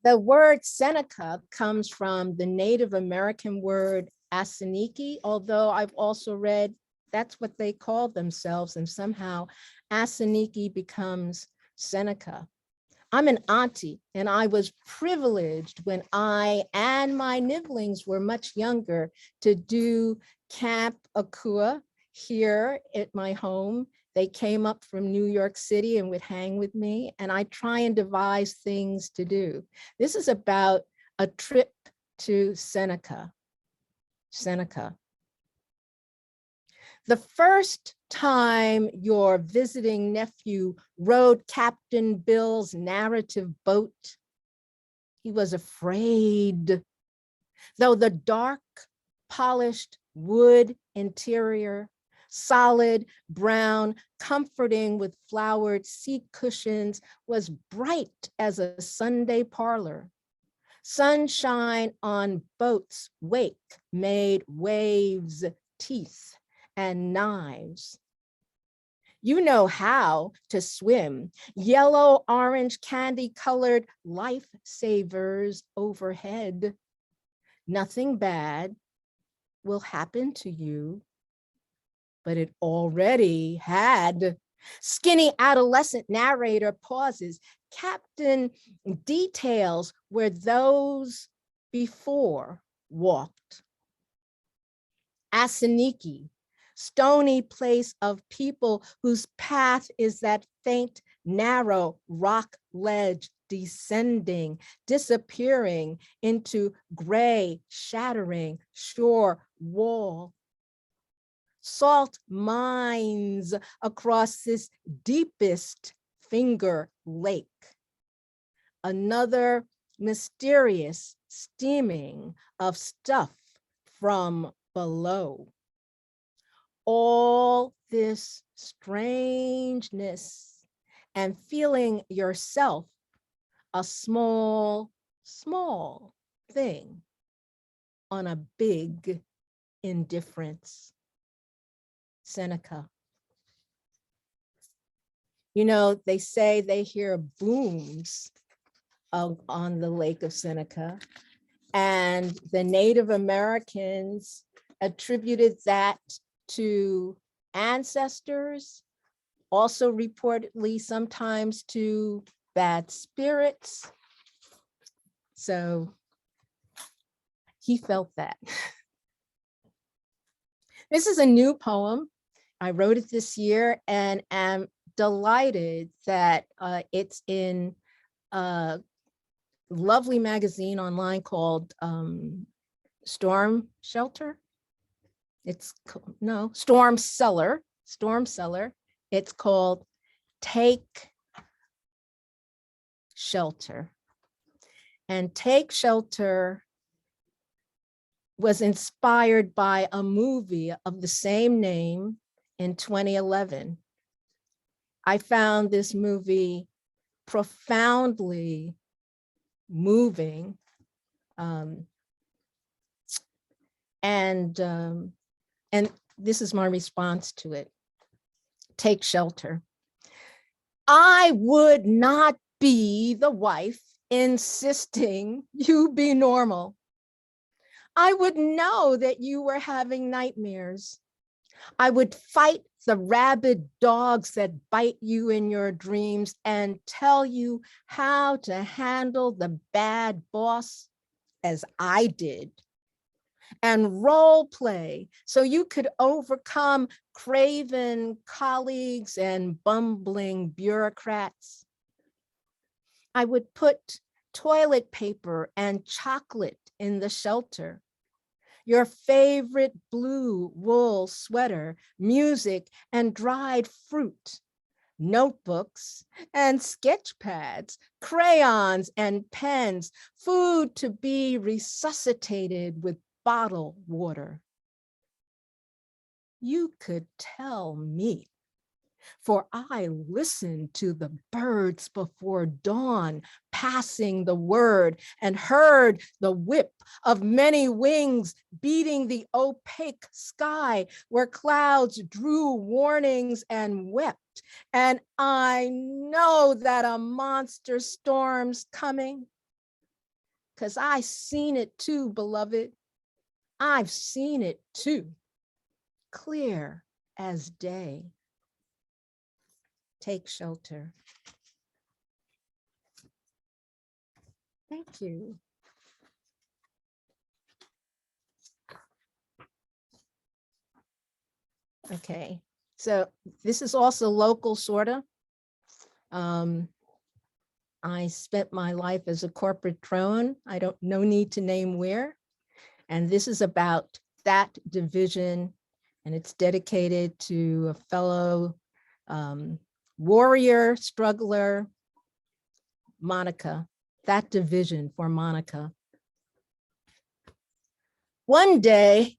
The word Seneca comes from the Native American word Asiniki, although I've also read that's what they call themselves, and somehow Asiniki becomes Seneca. I'm an auntie, and I was privileged when I and my nibblings were much younger to do Camp Akua here at my home. They came up from New York City and would hang with me, and I try and devise things to do. This is about a trip to Seneca. The first time your visiting nephew rode Captain Bill's narrative boat, he was afraid. Though the dark, polished wood interior, solid brown, comforting with flowered seat cushions, was bright as a Sunday parlor. Sunshine on boat's wake made waves teeth and knives. You know how to swim. Yellow, orange, candy-colored lifesavers overhead. Nothing bad will happen to you, but it already had. Skinny adolescent narrator pauses. Captain details where those before walked. Asiniki, stony place of people whose path is that faint, narrow rock ledge descending, disappearing into gray, shattering shore wall. Salt mines across this deepest finger lake. Another mysterious steaming of stuff from below. All this strangeness and feeling yourself a small, small thing on a big indifference. Seneca. You know, they say they hear booms on the Lake of Seneca, and the Native Americans attributed that to ancestors, also reportedly sometimes to bad spirits. So he felt that. This is a new poem. I wrote it this year and am delighted that it's in a lovely magazine online called Storm Shelter. Storm Cellar. It's called Take Shelter. And Take Shelter was inspired by a movie of the same name in 2011. I found this movie profoundly moving, and this is my response to it. Take shelter. I would not be the wife insisting you be normal. I would know that you were having nightmares. I would fight the rabid dogs that bite you in your dreams and tell you how to handle the bad boss as I did, and role play so you could overcome craven colleagues and bumbling bureaucrats. I would put toilet paper and chocolate in the shelter, your favorite blue wool sweater, music and dried fruit, notebooks and sketch pads, crayons and pens, food to be resuscitated with bottled water. You could tell me, for I listened to the birds before dawn passing the word and heard the whip of many wings beating the opaque sky where clouds drew warnings and wept. And I know that a monster storm's coming. because I seen it too, beloved. I've seen it too, clear as day. Take shelter. Thank you. Okay, so this is also local, sorta. I spent my life as a corporate drone. No need to name where. And this is about that division, and it's dedicated to a fellow warrior, struggler, Monica, that division for Monica. One day,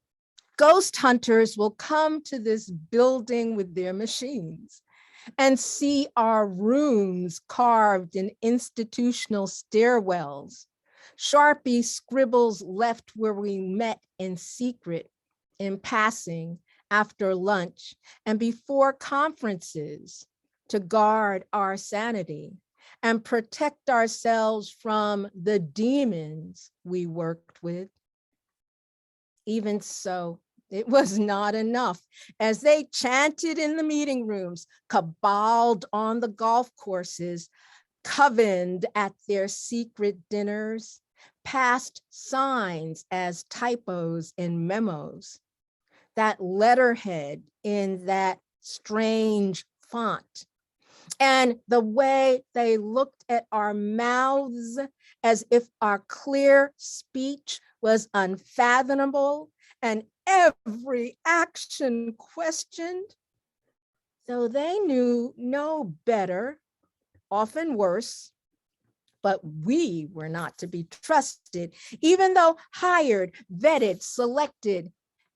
ghost hunters will come to this building with their machines and see our rooms carved in institutional stairwells, Sharpie scribbles left where we met in secret, in passing, after lunch, and before conferences to guard our sanity and protect ourselves from the demons we worked with. Even so, it was not enough. As they chanted in the meeting rooms, cabaled on the golf courses, covened at their secret dinners, passed signs as typos in memos, that letterhead in that strange font, and the way they looked at our mouths as if our clear speech was unfathomable and every action questioned, though they knew no better, often worse, but we were not to be trusted. Even though hired, vetted, selected,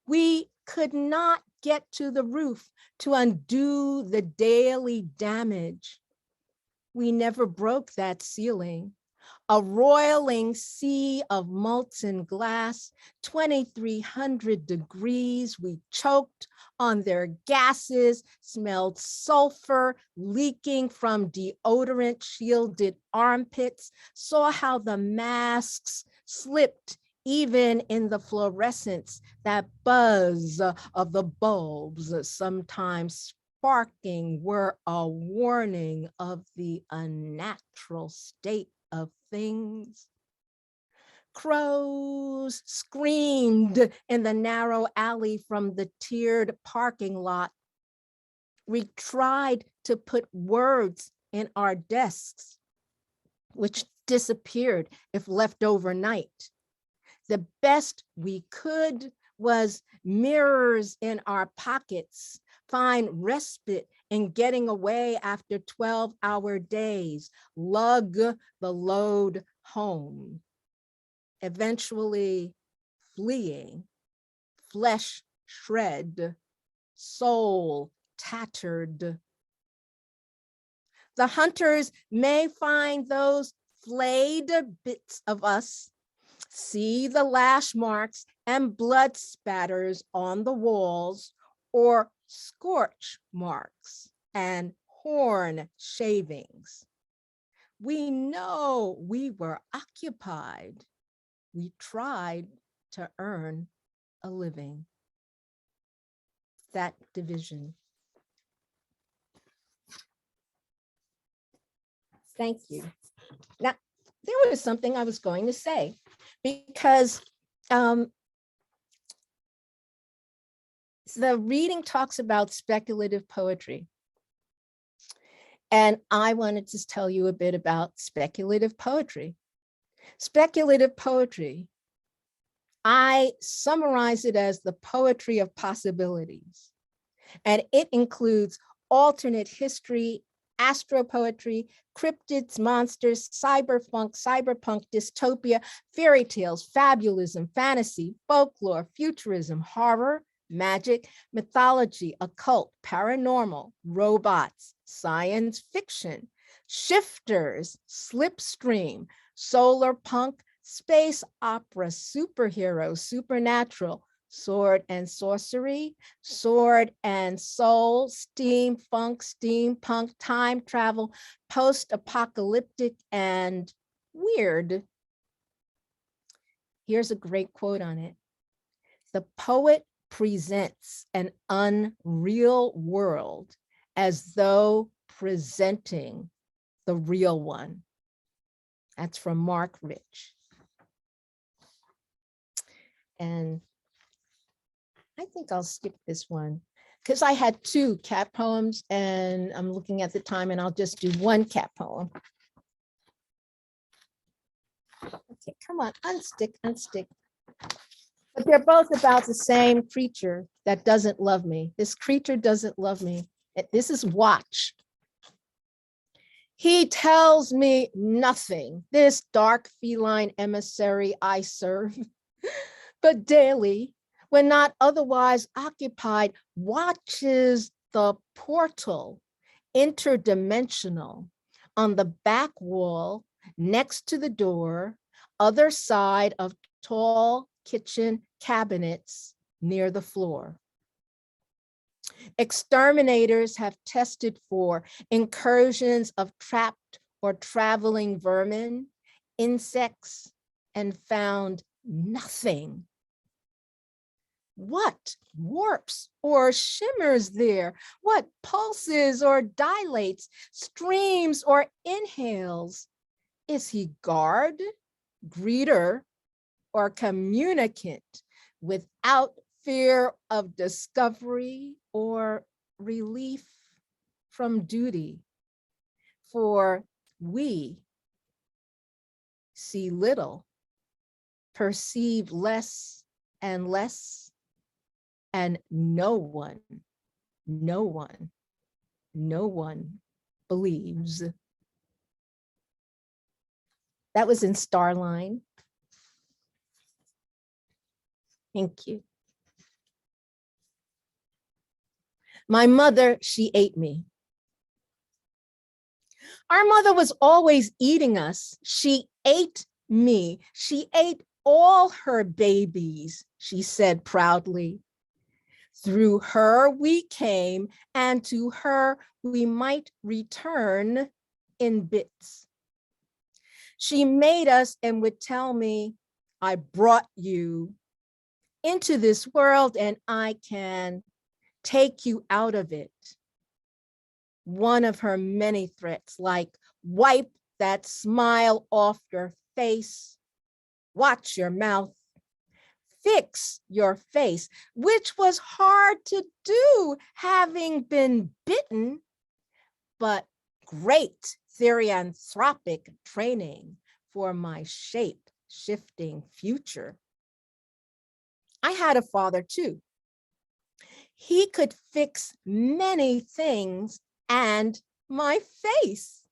we could not get to the roof to undo the daily damage. We never broke that ceiling. A roiling sea of molten glass, 2,300 degrees. We choked on their gases, smelled sulfur leaking from deodorant shielded armpits, saw how the masks slipped even in the fluorescence, that buzz of the bulbs, sometimes sparking, were a warning of the unnatural state of things. Crows screamed in the narrow alley from the tiered parking lot. We tried to put words in our desks, which disappeared if left overnight. The best we could was mirrors in our pockets, find respite in getting away after 12-hour days, lug the load home, eventually fleeing, flesh shred, soul tattered. The hunters may find those flayed bits of us, see the lash marks and blood spatters on the walls, or scorch marks and horn shavings. We know we were occupied. We tried to earn a living. That division. Thank you. Now, there was something I was going to say, because the reading talks about speculative poetry. And I wanted to tell you a bit about speculative poetry. Speculative poetry, I summarize it as the poetry of possibilities. And it includes alternate history, astropoetry, cryptids, monsters, cyberpunk, dystopia, fairy tales, fabulism, fantasy, folklore, futurism, horror, magic, mythology, occult, paranormal, robots, science fiction, shifters, slipstream, solar punk, space opera, superhero, supernatural, sword and sorcery, sword and soul, steampunk, time travel, post-apocalyptic, and weird. Here's a great quote on it. The poet presents an unreal world as though presenting the real one. That's from Mark Rich. And I think I'll skip this one because I had 2 cat poems and I'm looking at the time and I'll just do 1 cat poem. Okay, come on, unstick, unstick. But they're both about the same creature that doesn't love me. This creature doesn't love me. This is Watch. He tells me nothing, this dark feline emissary I serve, but daily, when not otherwise occupied, watches the portal, interdimensional, on the back wall, next to the door, other side of tall kitchen cabinets near the floor. Exterminators have tested for incursions of trapped or traveling vermin, insects, and found nothing. What warps or shimmers there? What pulses or dilates, streams or inhales? Is he guard, greeter, or communicant without fear of discovery or relief from duty? For we see little, perceive less and less, and no one believes. That was in Starline. Thank you. My mother, she ate me. Our mother was always eating us. She ate me. She ate all her babies, she said proudly. Through her we came, and to her we might return in bits. She made us and would tell me, I brought you into this world and I can take you out of it. One of her many threats, like wipe that smile off your face, watch your mouth, fix your face, which was hard to do having been bitten, but great therianthropic training for my shape-shifting future. I had a father too. He could fix many things and my face.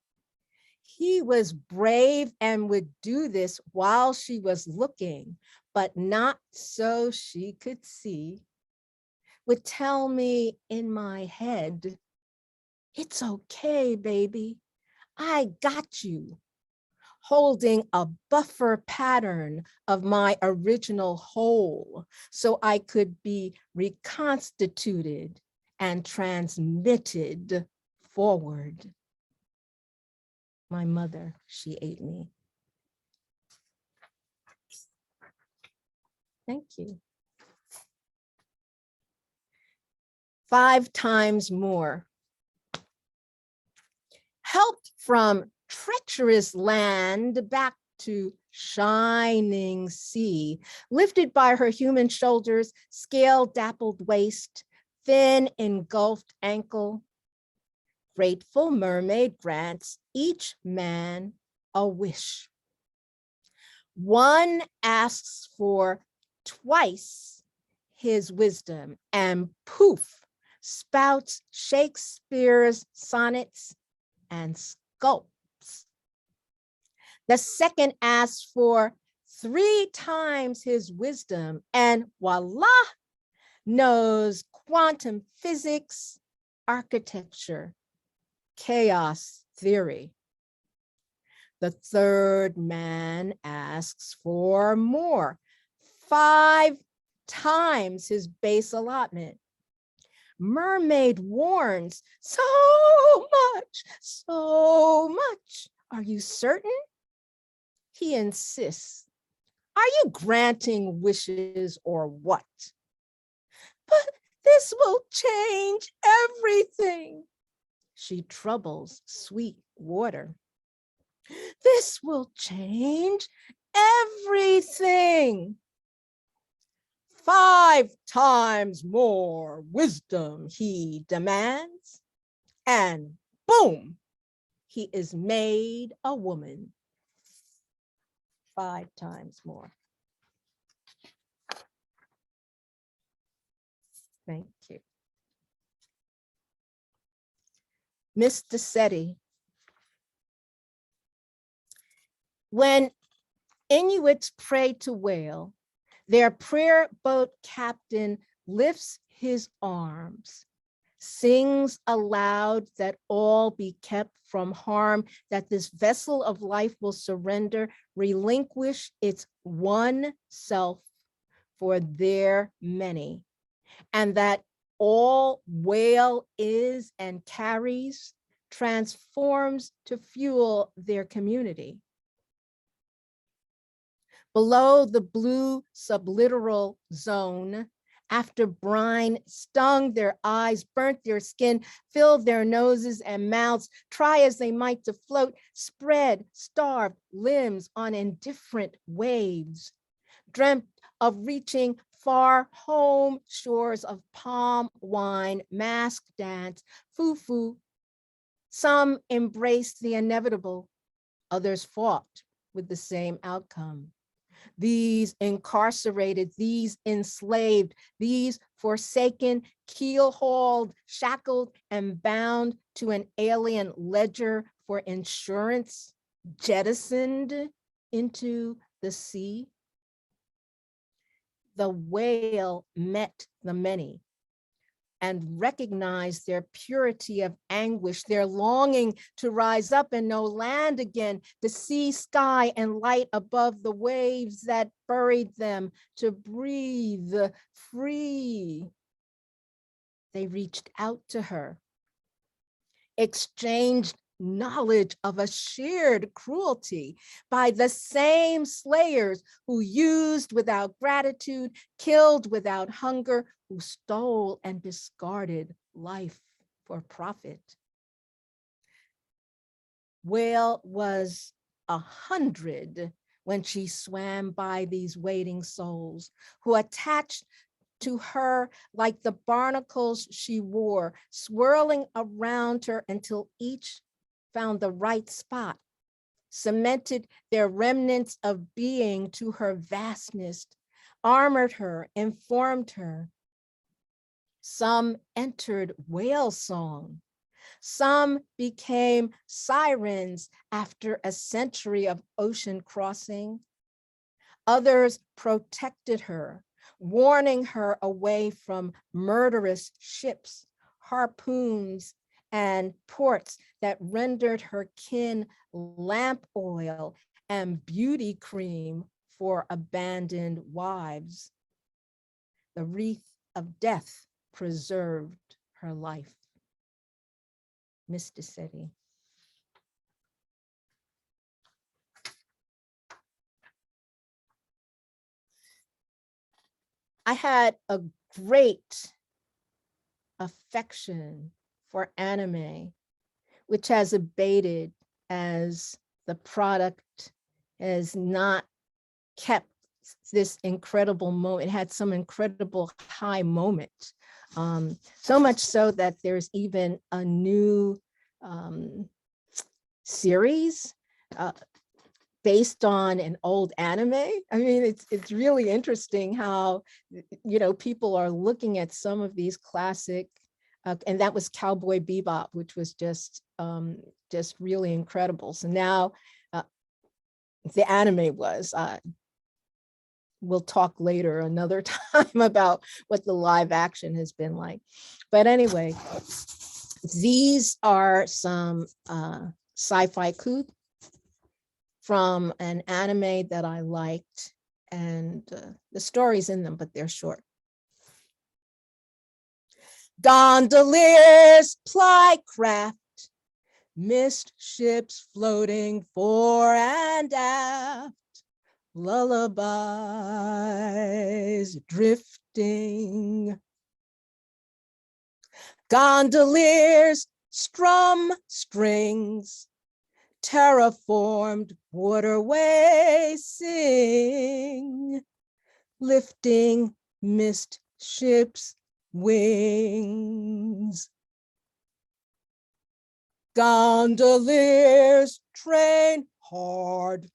He was brave and would do this while she was looking, but not so she could see. Would tell me in my head, it's okay, baby, I got you. Holding a buffer pattern of my original whole so I could be reconstituted and transmitted forward. My mother, she ate me. Thank you. 5 times more. Helped from treacherous land back to shining sea, lifted by her human shoulders, scale dappled waist, thin engulfed ankle. Grateful mermaid grants each man a wish. One asks for twice his wisdom and poof, spouts Shakespeare's sonnets and sculpts. The second asks for 3 times his wisdom and voila, knows quantum physics, architecture, chaos theory. The third man asks for more, 5 times his base allotment. Mermaid warns, so much. Are you certain? He insists, Are you granting wishes or what? But this will change everything. She troubles sweet water. This will change everything. 5 times more wisdom he demands, and boom, he is made a woman. 5 times more. Thank you. Miss DeSetti. When Inuits pray to whale, their prayer boat captain lifts his arms, sings aloud that all be kept from harm, that this vessel of life will surrender, relinquish its one self for their many, and that all whale is and carries transforms to fuel their community. Below the blue sublittoral zone, after brine stung their eyes, burnt their skin, filled their noses and mouths, try as they might to float, spread starved limbs on indifferent waves, dreamt of reaching far home shores of palm wine, mask dance, foo-foo. Some embraced the inevitable, others fought with the same outcome. These incarcerated, these enslaved, these forsaken, keel-hauled, shackled, and bound to an alien ledger for insurance, jettisoned into the sea. The whale met the many and recognized their purity of anguish, their longing to rise up and know land again, to see sky and light above the waves that buried them, to breathe free. They reached out to her, exchanged knowledge of a shared cruelty by the same slayers who used without gratitude, killed without hunger, who stole and discarded life for profit. Whale was 100 when she swam by these waiting souls who attached to her like the barnacles she wore, swirling around her until each found the right spot, cemented their remnants of being to her vastness, armored her, informed her. Some entered whale song. Some became sirens after a century of ocean crossing. Others protected her, warning her away from murderous ships, harpoons, and ports that rendered her kin lamp oil and beauty cream for abandoned wives. The wreath of death preserved her life. Miss DeSetti. I had a great affection for anime, which has abated as the product has not kept this incredible moment. It had some incredible high moment. So much so that there's even a new series based on an old anime. I mean, it's really interesting how, people are looking at some of these classic, and that was Cowboy Bebop, which was just really incredible. So now the anime was, we'll talk later another time about what the live action has been like. But anyway, these are some scifaiku from an anime that I liked, and the story's in them, but they're short. Gondoliers ply craft, missed ships floating fore and aft, lullabies drifting. Gondoliers strum strings, terraformed waterways sing, lifting mist ships' wings. Gondoliers train hard,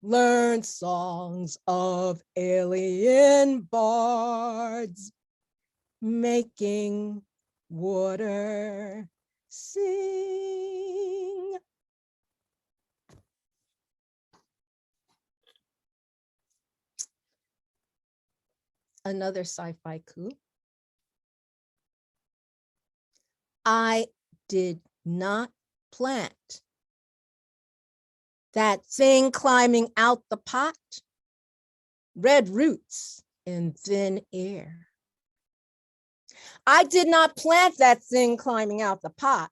learn songs of alien bards, making water sing. Another scifaiku. I did not plant that thing climbing out the pot, red roots in thin air. I did not plant that thing climbing out the pot,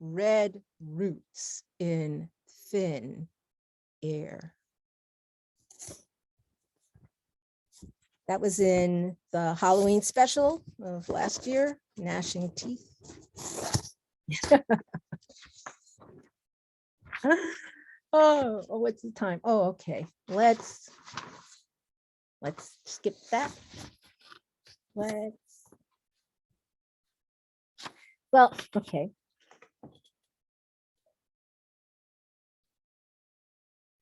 red roots in thin air. That was in the Halloween special of last year, Gnashing Teeth. Oh, what's the time? Oh, okay. Let's skip that. Well, okay.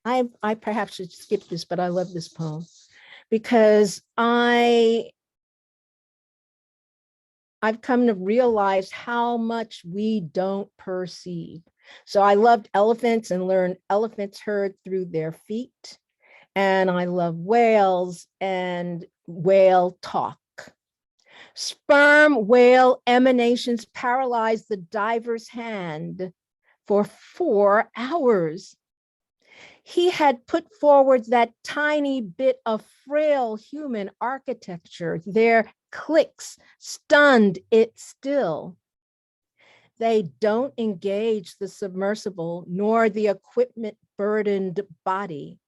I perhaps should skip this, but I love this poem because I've come to realize how much we don't perceive. So I loved elephants and learned elephants heard through their feet. And I love whales and whale talk. Sperm whale emanations paralyzed the diver's hand for 4 hours. He had put forward that tiny bit of frail human architecture. Their clicks stunned it still. They don't engage the submersible nor the equipment burdened body.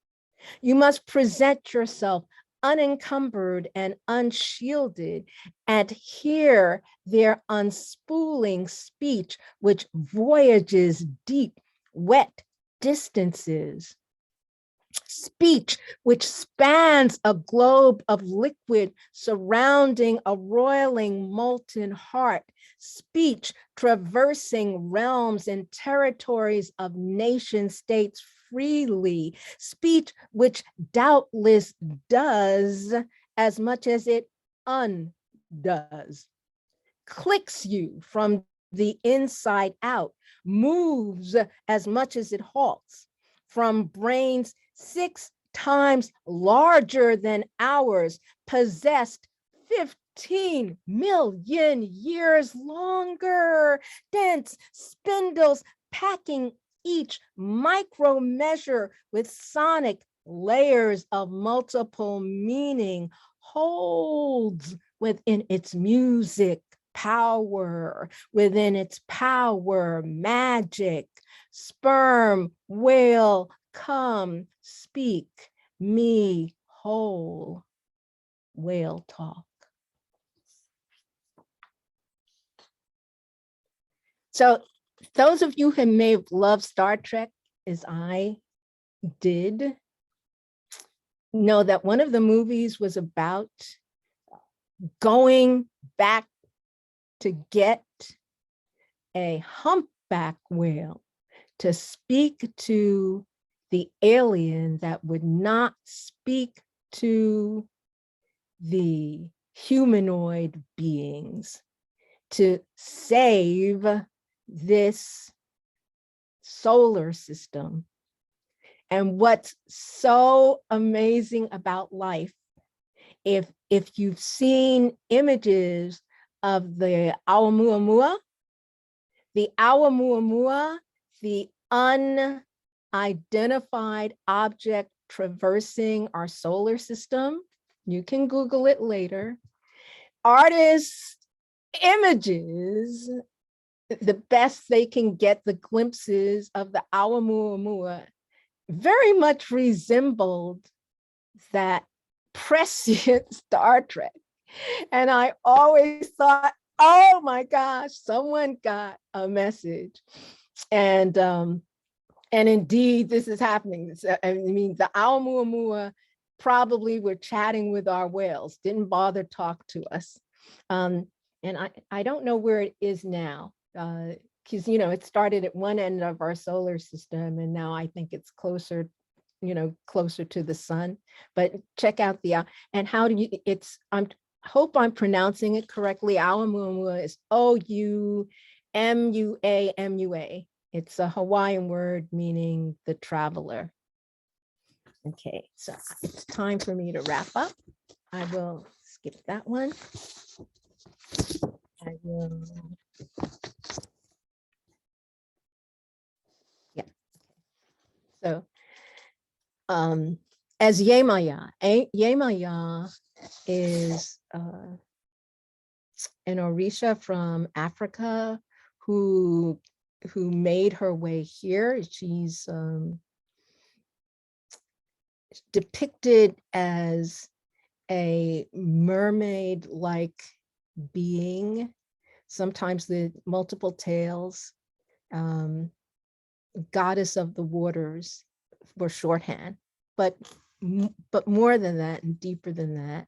You must present yourself unencumbered and unshielded and hear their unspooling speech, which voyages deep, wet distances. Speech which spans a globe of liquid surrounding a roiling molten heart. Speech traversing realms and territories of nation states freely. Speech which doubtless does as much as it undoes. Clicks you from the inside out, moves as much as it halts. From brains 6 times larger than ours, possessed 15 million years longer, dense spindles packing each micro measure with sonic layers of multiple meaning, holds within its music power, within its power magic. Sperm whale, come speak me whole. Whale talk. So those of you who may have loved Star Trek as I did know that one of the movies was about going back to get a humpback whale to speak to the alien that would not speak to the humanoid beings, to save this solar system. And what's so amazing about life, if you've seen images of the Oumuamua, the unidentified object traversing our solar system, you can Google it later. Artists' images, the best they can get the glimpses of the Oumuamua very much resembled that prescient Star Trek. And I always thought, oh my gosh, someone got a message. And indeed, this is happening. I mean, the Aumuamua probably were chatting with our whales, didn't bother talk to us. And I don't know where it is now, because, it started at one end of our solar system, and now I think it's closer, closer to the sun. But check out and how do you, hope I'm pronouncing it correctly. Aumuamua is Oumua. It's a Hawaiian word meaning the traveler. Okay, so it's time for me to wrap up. I will skip that one. I will. Yeah. So, as Yemaya is an Orisha from Africa who made her way here. She's depicted as a mermaid-like being, sometimes the multiple tails, goddess of the waters for shorthand, but more than that and deeper than that,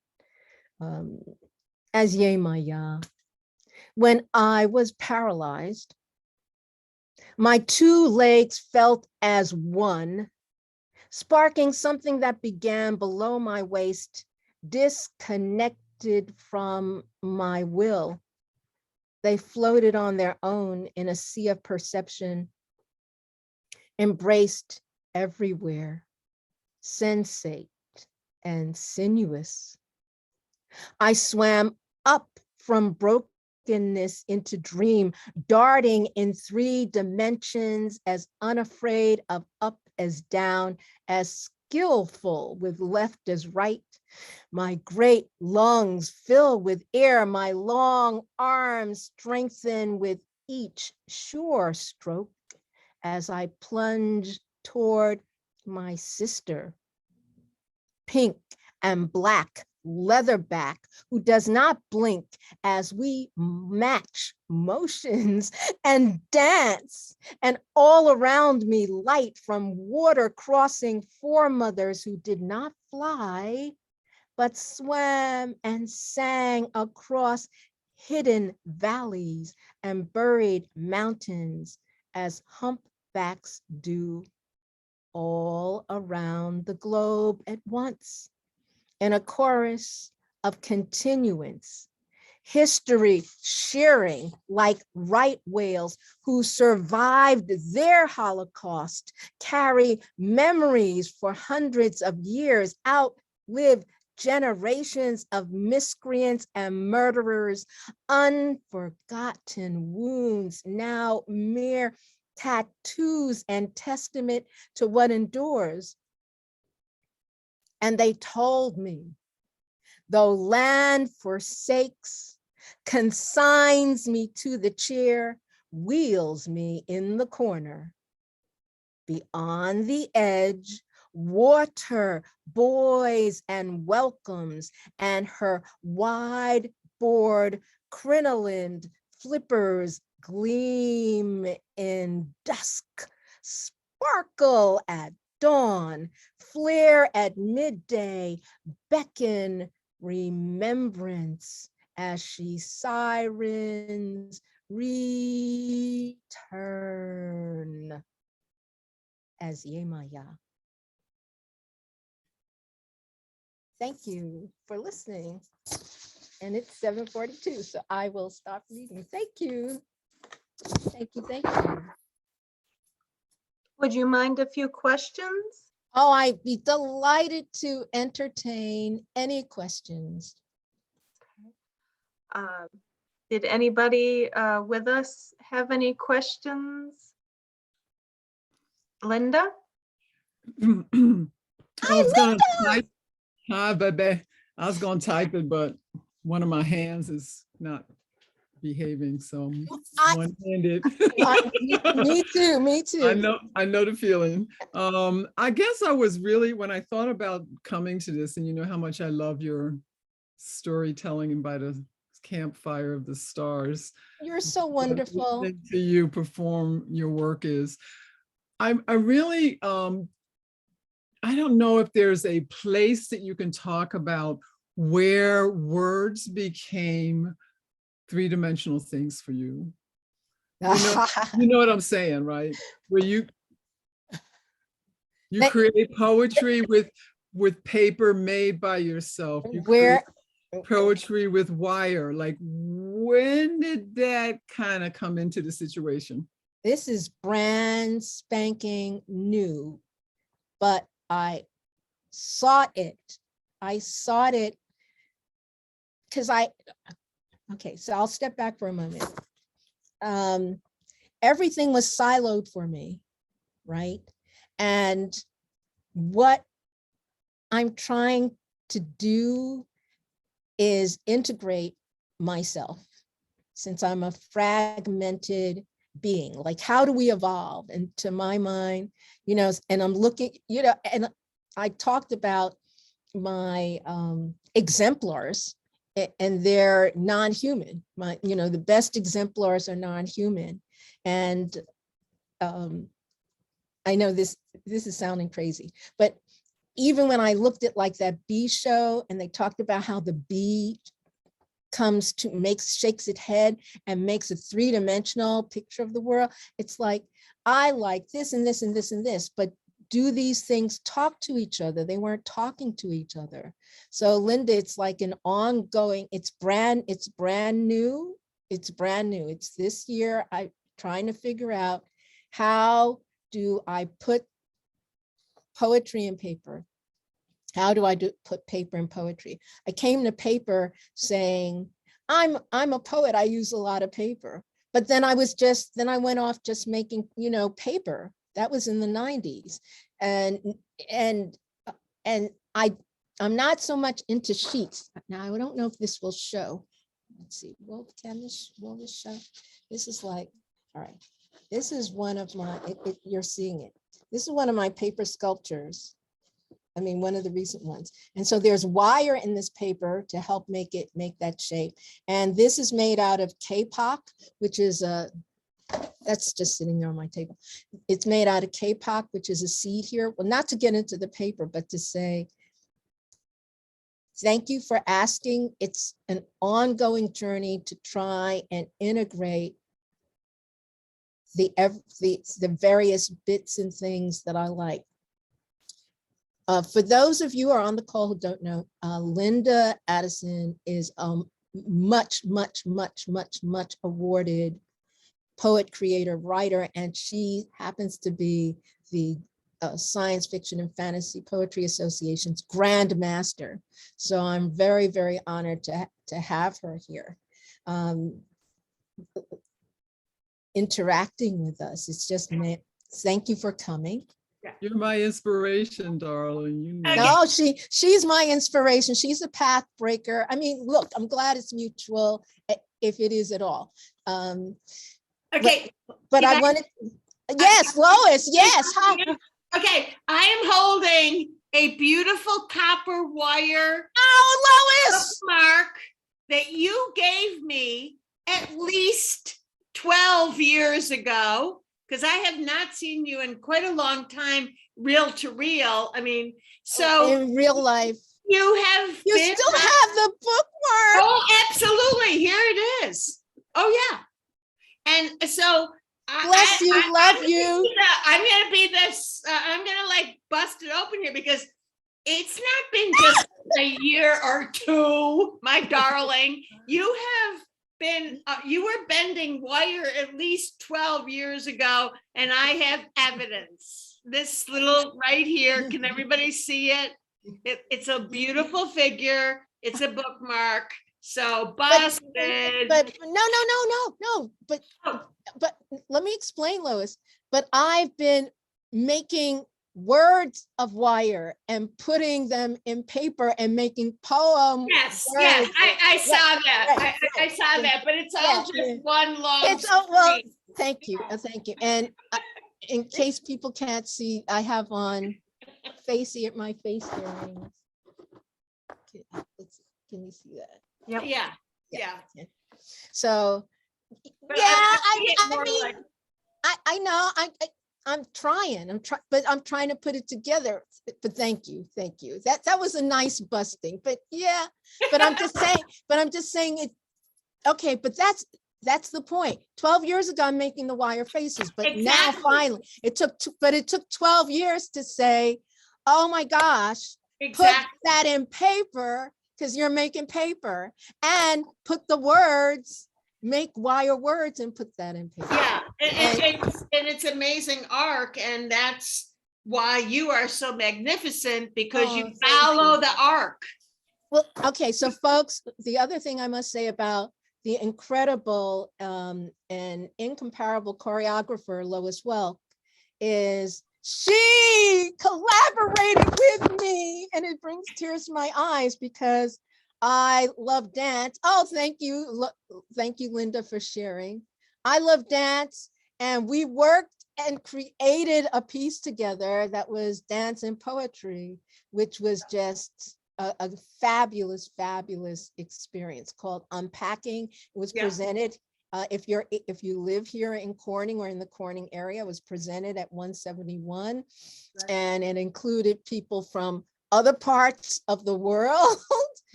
as Yemaya. When I was paralyzed, my two legs felt as one, sparking something that began below my waist, disconnected from my will. They floated on their own in a sea of perception, embraced everywhere, sensate and sinuous. I swam up from brokenness into dream, darting in 3 dimensions, as unafraid of up as down, as skillful with left as right. My great lungs fill with air, my long arms strengthen with each sure stroke as I plunge toward my sister, pink and black, leatherback, who does not blink as we match motions and dance. And all around me, light from water crossing foremothers who did not fly, but swam and sang across hidden valleys and buried mountains as humpbacks do, all around the globe at once, in a chorus of continuance, history sharing like right whales who survived their Holocaust, carry memories for hundreds of years, outlive generations of miscreants and murderers, unforgotten wounds, now mere tattoos and testament to what endures. And they told me, though land forsakes, consigns me to the chair, wheels me in the corner. Beyond the edge, water buoys and welcomes, and her wide board crinolined flippers gleam in dusk, sparkle at dawn, flare at midday, beckon remembrance as she sirens return as Yemaya. Thank you for listening. And it's 7:42, so I will stop reading. Thank you. Thank you, thank you. Would you mind a few questions? Oh, I'd be delighted to entertain any questions. Did anybody with us have any questions? Linda? Hi, baby. I was going to type it, but one of my hands is not behaving, so I- one-handed. Me too, me too. I know the feeling. I guess I was really, when I thought about coming to this, and you know how much I love your storytelling and by the campfire of the stars. You're so wonderful. Listening to you perform your work is, I really, I don't know if there's a place that you can talk about where words became three-dimensional things for you. You know what I'm saying, right? Where you create poetry with paper made by yourself. You Where create poetry with wire. Like, when did that kind of come into the situation? this is brand spanking new, but I sought it. I sought it because okay, so I'll step back for a moment. Everything was siloed for me, right? And what I'm trying to do is integrate myself, since I'm a fragmented being. Like, how do we evolve? And to my mind, you know, and I'm looking, you know, and I talked about my exemplars, and they're non-human. You know, the best exemplars are non-human. And I know this is sounding crazy, but even when I looked at like that bee show, and they talked about how the bee comes to shakes its head and makes a three-dimensional picture of the world. It's like, I like this and this and this and this, but do these things talk to each other? They weren't talking to each other. So Linda, it's like an ongoing, it's brand new. It's brand new. It's this year. I'm trying to figure out, how do I put poetry in paper? How do I put paper in poetry? I came to paper saying, I'm a poet. I use a lot of paper. But then I went off just making, you know, paper. That was in the 90s. And I'm not so much into sheets. Now, I don't know if this will show. Let's see, will this show? This is like, all right. This is one of my, you're seeing it. This is one of my paper sculptures. I mean, one of the recent ones. And so there's wire in this paper to help make that shape. And this is made out of kapok, which is that's just sitting there on my table. It's made out of kapok, which is a seed here. Well, not to get into the paper, but to say, thank you for asking. It's an ongoing journey to try and integrate the various bits and things that I like. For those of you who are on the call who don't know, Linda Addison is much awarded poet, creator, writer, and she happens to be the Science Fiction and Fantasy Poetry Association's Grand Master. So I'm very, very honored to have her here. Interacting with us. It's just, thank you for coming. You're my inspiration, darling. You know. No, she's my inspiration. She's a path breaker. I mean, look, I'm glad it's mutual, if it is at all. Okay. But I wanted, yes, Lois, yes. Hi. Okay, I am holding a beautiful copper wire Oh, Lois! bookmark that you gave me at least 12 years ago, because I have not seen you in quite a long time, reel to reel. I mean, so in real life, you still have the bookmark. Oh, absolutely. Here it is. Oh, yeah. And so bless you, love you. I'm going to be this, I'm going to like bust it open here, because it's not been just a year or two, my darling. You have been, you were bending wire at least 12 years ago, and I have evidence. This little right here, can everybody see it? It's a beautiful figure. It's a bookmark. So busted. But no. But let me explain, Lois. But I've been making words of wire and putting them in paper and making poem. Yes, words. yes, I saw that. right, I saw that, but it's all just one long It's, oh, well, screen. thank you, thank you. And in case people can't see, I have on my face earrings. Can you see that? Yep. Yeah. So, But yeah, see it I more mean, like- I know, I'm trying, but I'm trying to put it together. But thank you. That was a nice busting, but yeah, but I'm just saying it. Okay, but that's the point. 12 years ago, I'm making the wire faces, but now Exactly. finally, it took 12 years to say, oh my gosh, put Exactly. that in paper, because you're making paper, and put the words, make wire words and put that in paper. Yeah, and it's amazing arc, and that's why you are so magnificent, because Oh, you thank follow you. the arc. Well, okay, so folks, the other thing I must say about the incredible and incomparable choreographer, Lois Welk, is she collaborated with me, and it brings tears to my eyes because I love dance. Oh, thank you, Linda, for sharing. I love dance, and we worked and created a piece together that was dance and poetry, which was just a fabulous experience called Unpacking. It was presented, if you live here in Corning or in the Corning area, it was presented at 171. Right. And it included people from other parts of the world.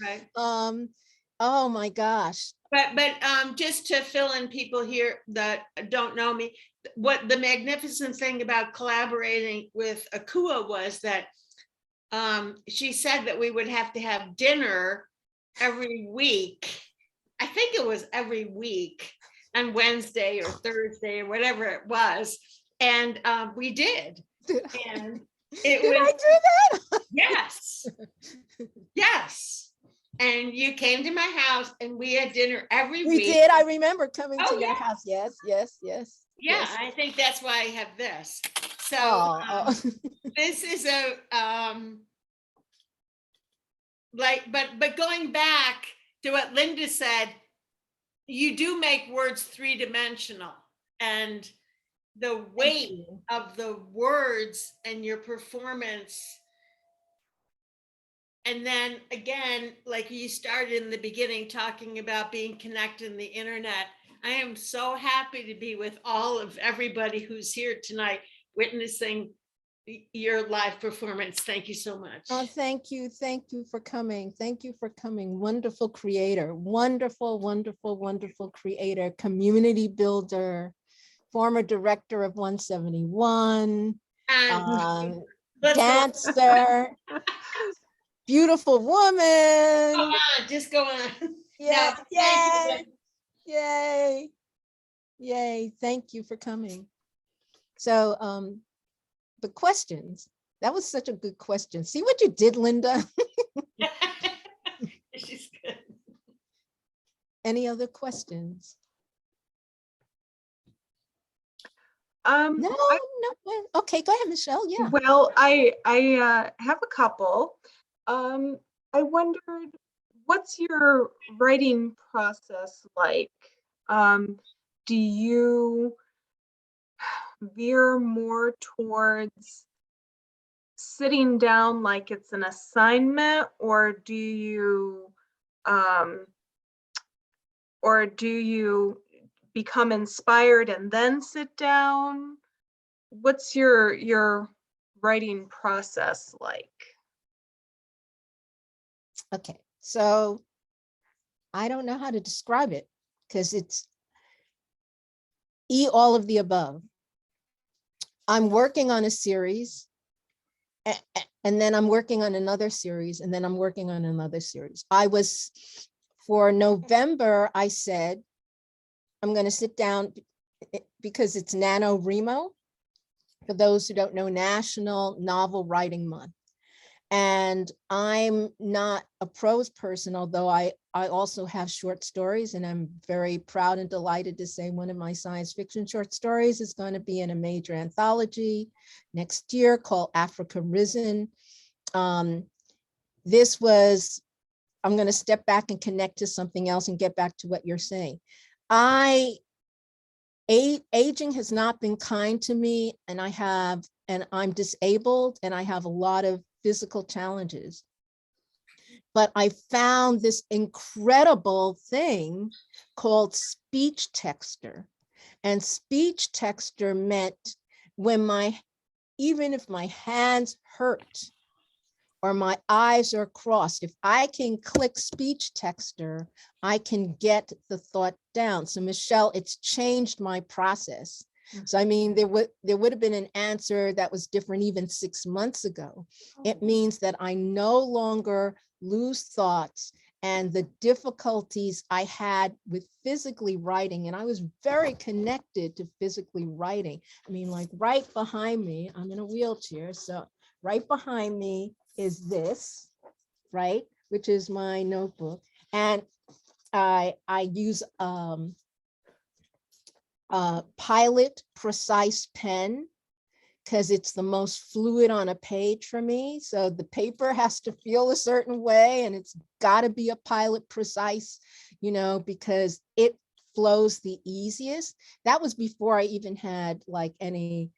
Right. Oh my gosh. But just to fill in people here that don't know me, what the magnificent thing about collaborating with Akua was that she said that we would have to have dinner every week. I think it was every week on Wednesday or Thursday or whatever it was. And we did. And it Did was, I do that? yes. Yes. And you came to my house and we had dinner every We week. did. I remember coming to Oh, your yeah. house. Yes. Yeah, Yes. I think that's why I have this. So Oh. this is a but going back to what Linda said, you do make words three-dimensional, and the weight of the words and your performance. And then again, like you started in the beginning talking about being connected in the internet. I am so happy to be with everybody who's here tonight witnessing your live performance. Thank you so much. Oh, thank you for coming. Wonderful creator, wonderful creator, community builder, former director of 171, And dancer, beautiful woman. Go on, just go on. Yeah, No, yay. Thank you for coming. So the questions, that was such a good question. See what you did, Linda? She's good. Any other questions? No. Okay, go ahead, Michelle. Yeah. Well, I have a couple. I wondered, what's your writing process like? Do you veer more towards sitting down like it's an assignment, or do you become inspired and then sit down? What's your writing process like? Okay, so I don't know how to describe it because it's all of the above. I'm working on a series, and then I'm working on another series, and then I'm working on another series. For November, I said, I'm going to sit down because it's NaNoWriMo, for those who don't know, National Novel Writing Month. And I'm not a prose person, although I also have short stories, and I'm very proud and delighted to say one of my science fiction short stories is going to be in a major anthology next year called Africa Risen. This was, I'm going to step back and connect to something else and get back to what you're saying. Aging has not been kind to me, and I'm disabled, and I have a lot of physical challenges. But I found this incredible thing called speech texture. And speech texture meant even if my hands hurt or my eyes are crossed, if I can click speech texture, I can get the thought down. So Michelle, it's changed my process. So I mean, there would have been an answer that was different even 6 months ago. It means that I no longer lose thoughts, and the difficulties I had with physically writing, and I was very connected to physically writing. I mean, like right behind me, I'm in a wheelchair, so right behind me is this, right, which is my notebook. And I use Pilot Precise pen because it's the most fluid on a page for me. So the paper has to feel a certain way, and it's got to be a Pilot Precise, because it flows the easiest. That was before I even had like any,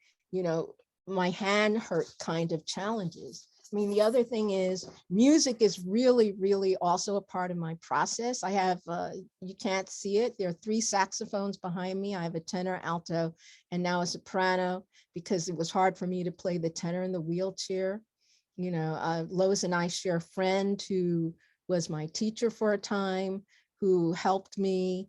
my hand hurt kind of challenges. I mean, the other thing is music is really, really also a part of my process. I have, you can't see it, there are 3 saxophones behind me. I have a tenor, alto, and now a soprano, because it was hard for me to play the tenor in the wheelchair. Lois and I share a friend who was my teacher for a time, who helped me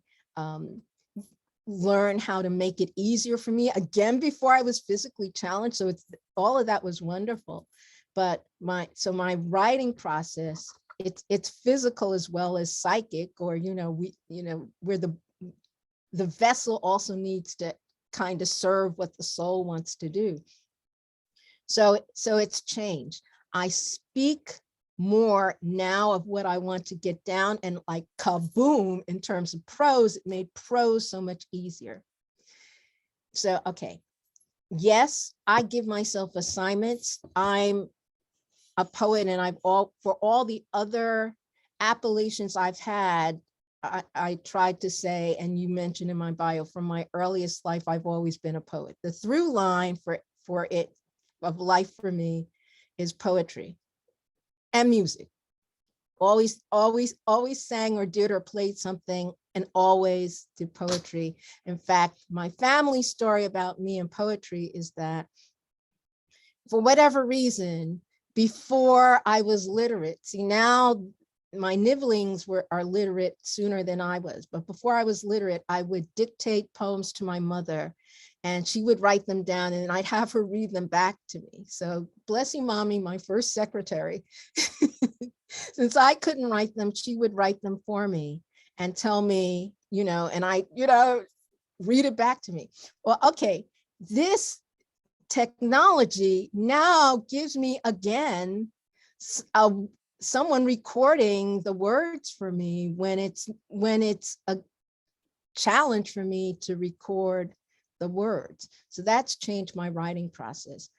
learn how to make it easier for me, again, before I was physically challenged. So all of that was wonderful. But my writing process, it's physical as well as psychic, or where the vessel also needs to kind of serve what the soul wants to do. So it's changed. I speak more now of what I want to get down, and like kaboom, in terms of prose, it made prose so much easier. So, okay. Yes, I give myself assignments. I'm a poet, and for all the other appellations I've had, I tried to say, and you mentioned in my bio, from my earliest life, I've always been a poet. The through line of life for me is poetry and music. Always sang or did or played something, and always did poetry. In fact, my family story about me and poetry is that for whatever reason, before I was literate, see, now my nibblings are literate sooner than I was, but before I was literate, I would dictate poems to my mother, and she would write them down, and I'd have her read them back to me. So bless you, mommy, my first secretary. Since I couldn't write them, she would write them for me and tell me, and I, read it back to me. Well, okay, this technology now gives me, again, someone recording the words for me when it's a challenge for me to record the words. So that's changed my writing process.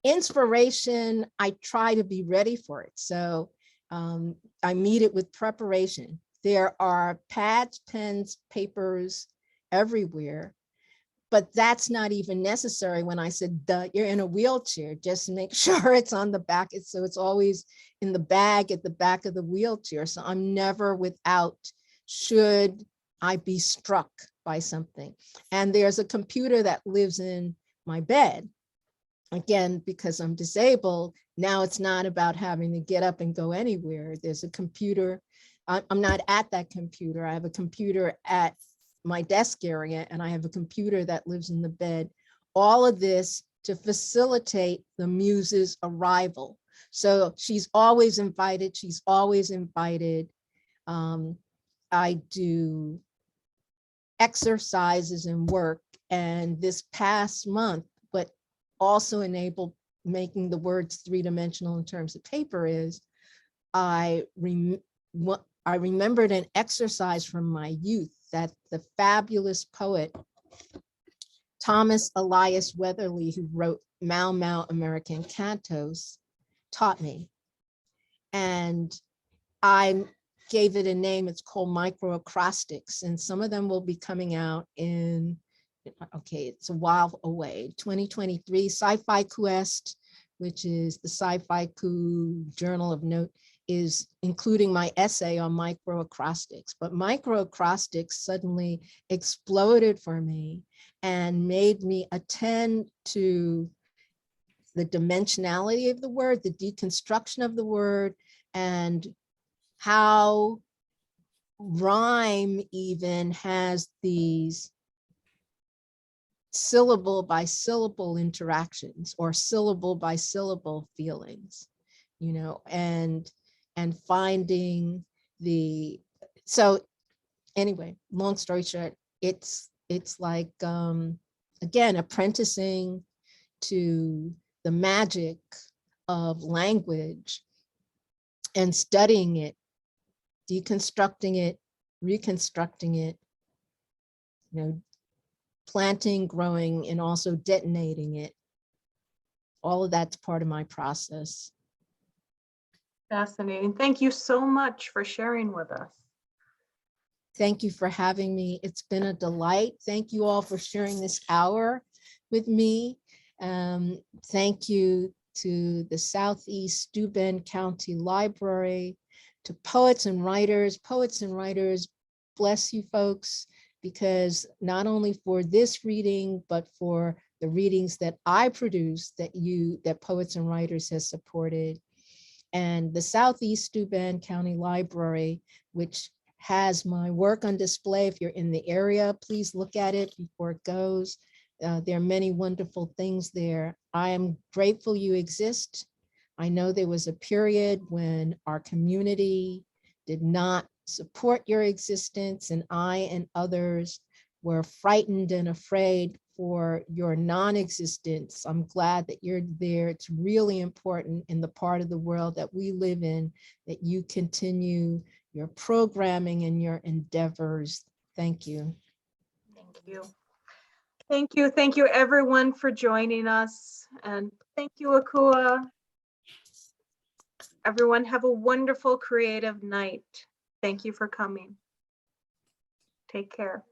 Inspiration, I try to be ready for it. So I meet it with preparation. There are pads, pens, papers everywhere, but that's not even necessary. When I said, you're in a wheelchair, just make sure it's on the back. So it's always in the bag at the back of the wheelchair. So I'm never without, should I be struck by something. And there's a computer that lives in my bed. Again, because I'm disabled, now it's not about having to get up and go anywhere. There's a computer. I'm not at that computer. I have a computer at my desk area, and I have a computer that lives in the bed. All of this to facilitate the muse's arrival. So she's always invited. She's always invited. I do exercises and work. And this past month, but also enabled making the words three-dimensional in terms of paper is I remembered an exercise from my youth that the fabulous poet Thomas Elias Weatherly, who wrote Mau Mau American Cantos, taught me. And I gave it a name. It's called micro-acrostics, and some of them will be coming out in, okay, it's a while away, 2023. Scifaiku, which is the Scifaiku Journal of Note, is including my essay on micro-acrostics. But micro-acrostics suddenly exploded for me and made me attend to the dimensionality of the word, the deconstruction of the word, and how rhyme even has these syllable by syllable interactions or syllable by syllable feelings, you know, and finding the, so anyway, long story short, it's like, again, apprenticing to the magic of language and studying it, deconstructing it, reconstructing it, you know, planting, growing, and also detonating it. All of that's part of my process. Fascinating. Thank you so much for sharing with us. Thank you for having me. It's been a delight. Thank you all for sharing this hour with me. Thank you to the Southeast Steuben County Library, to poets and writers. Poets and writers, bless you folks, because not only for this reading, but for the readings that I produce that Poets and Writers has supported. And the Southeast Steuben County Library, which has my work on display. If you're in the area, please look at it before it goes. There are many wonderful things there. I am grateful you exist. I know there was a period when our community did not support your existence, and I and others were frightened and afraid for your non-existence. I'm glad that you're there. It's really important in the part of the world that we live in that you continue your programming and your endeavors. Thank you. Thank you. Thank you. Thank you everyone for joining us. And thank you, Akua. Everyone have a wonderful creative night. Thank you for coming. Take care.